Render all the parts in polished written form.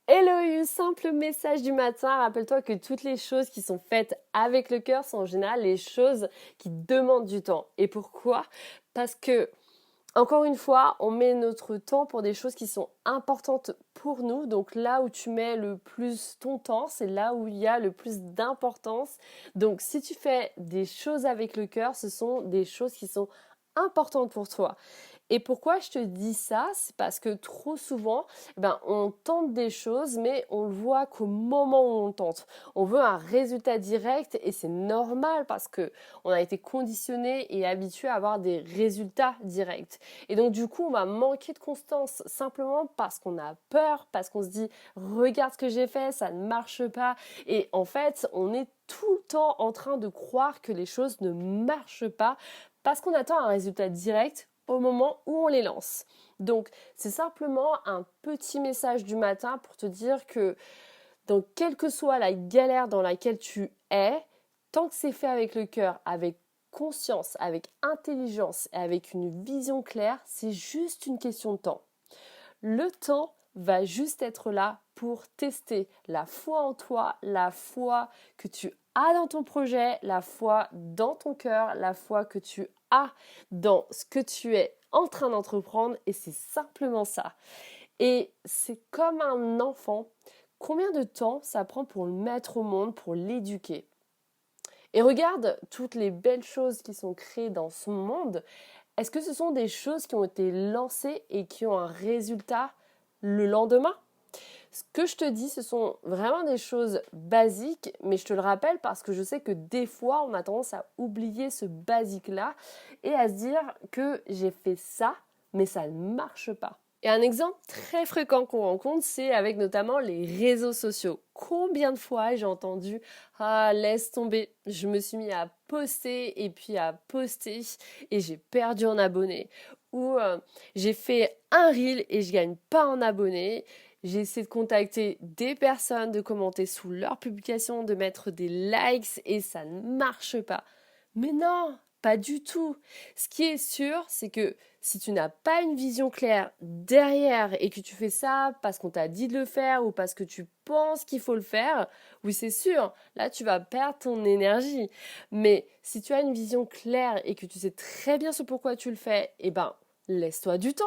Hello, simple message du matin. Rappelle-toi que toutes les choses qui sont faites avec le cœur sont en général les choses qui demandent du temps. Et pourquoi? Parce que, encore une fois, on met notre temps pour des choses qui sont importantes pour nous. Donc là où tu mets le plus ton temps, c'est là où il y a le plus d'importance. Donc si tu fais des choses avec le cœur, ce sont des choses qui sont importantes pour toi. Et pourquoi je te dis ça? C'est parce que trop souvent, on tente des choses, mais on le voit qu'au moment où on tente. On veut un résultat direct et c'est normal parce que on a été conditionné et habitué à avoir des résultats directs. Et donc du coup, on va manquer de constance simplement parce qu'on a peur, parce qu'on se dit regarde ce que j'ai fait, ça ne marche pas. Et en fait, on est tout le temps en train de croire que les choses ne marchent pas parce qu'on attend un résultat direct au moment où on les lance. Donc, c'est simplement un petit message du matin pour te dire que donc, quelle que soit la galère dans laquelle tu es, tant que c'est fait avec le cœur, avec conscience, avec intelligence et avec une vision claire, c'est juste une question de temps. Le temps va juste être là pour tester la foi en toi, la foi que tu as dans ton projet, la foi dans ton cœur, la foi que tu as dans ce que tu es en train d'entreprendre et c'est simplement ça. Et c'est comme un enfant, combien de temps ça prend pour le mettre au monde, pour l'éduquer? Et regarde toutes les belles choses qui sont créées dans ce monde. Est-ce que ce sont des choses qui ont été lancées et qui ont un résultat le lendemain? Ce que je te dis, ce sont vraiment des choses basiques, mais je te le rappelle parce que je sais que des fois, on a tendance à oublier ce basique-là et à se dire que j'ai fait ça, mais ça ne marche pas. Et un exemple très fréquent qu'on rencontre, c'est avec notamment les réseaux sociaux. Combien de fois j'ai entendu ah, laisse tomber, je me suis mis à poster et puis à poster et j'ai perdu en abonnés. Ou j'ai fait un reel et je gagne pas en abonnés. J'ai essayé de contacter des personnes, de commenter sous leurs publications, de mettre des likes et ça ne marche pas. Mais non, pas du tout. Ce qui est sûr, c'est que si tu n'as pas une vision claire derrière et que tu fais ça parce qu'on t'a dit de le faire ou parce que tu penses qu'il faut le faire, oui c'est sûr, là tu vas perdre ton énergie. Mais si tu as une vision claire et que tu sais très bien ce pourquoi tu le fais, eh ben laisse-toi du temps.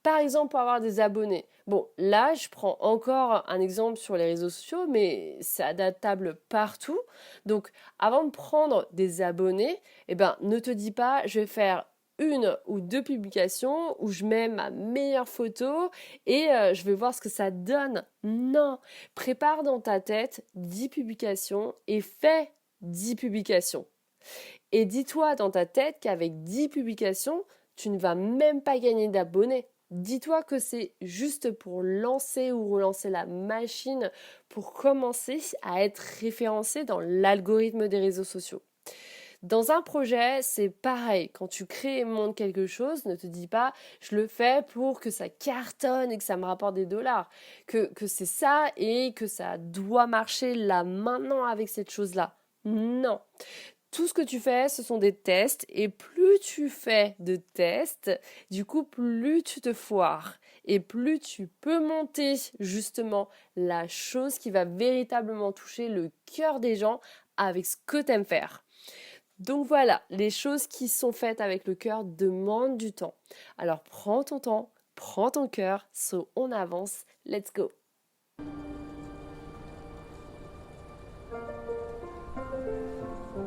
Par exemple, pour avoir des abonnés. Bon, là, je prends encore un exemple sur les réseaux sociaux, mais c'est adaptable partout. Donc, avant de prendre des abonnés, ne te dis pas, je vais faire une ou deux publications où je mets ma meilleure photo et je vais voir ce que ça donne. Non, prépare dans ta tête 10 publications et fais 10 publications. Et dis-toi dans ta tête qu'avec 10 publications, tu ne vas même pas gagner d'abonnés. Dis-toi que c'est juste pour lancer ou relancer la machine, pour commencer à être référencé dans l'algorithme des réseaux sociaux. Dans un projet, c'est pareil. Quand tu crées et montes quelque chose, ne te dis pas je le fais pour que ça cartonne et que ça me rapporte des dollars. Que c'est ça et que ça doit marcher là maintenant avec cette chose-là. Non. Tout ce que tu fais, ce sont des tests et plus tu fais de tests, du coup, plus tu te foires et plus tu peux monter justement la chose qui va véritablement toucher le cœur des gens avec ce que tu aimes faire. Donc voilà, les choses qui sont faites avec le cœur demandent du temps. Alors prends ton temps, prends ton cœur, so on avance, let's go.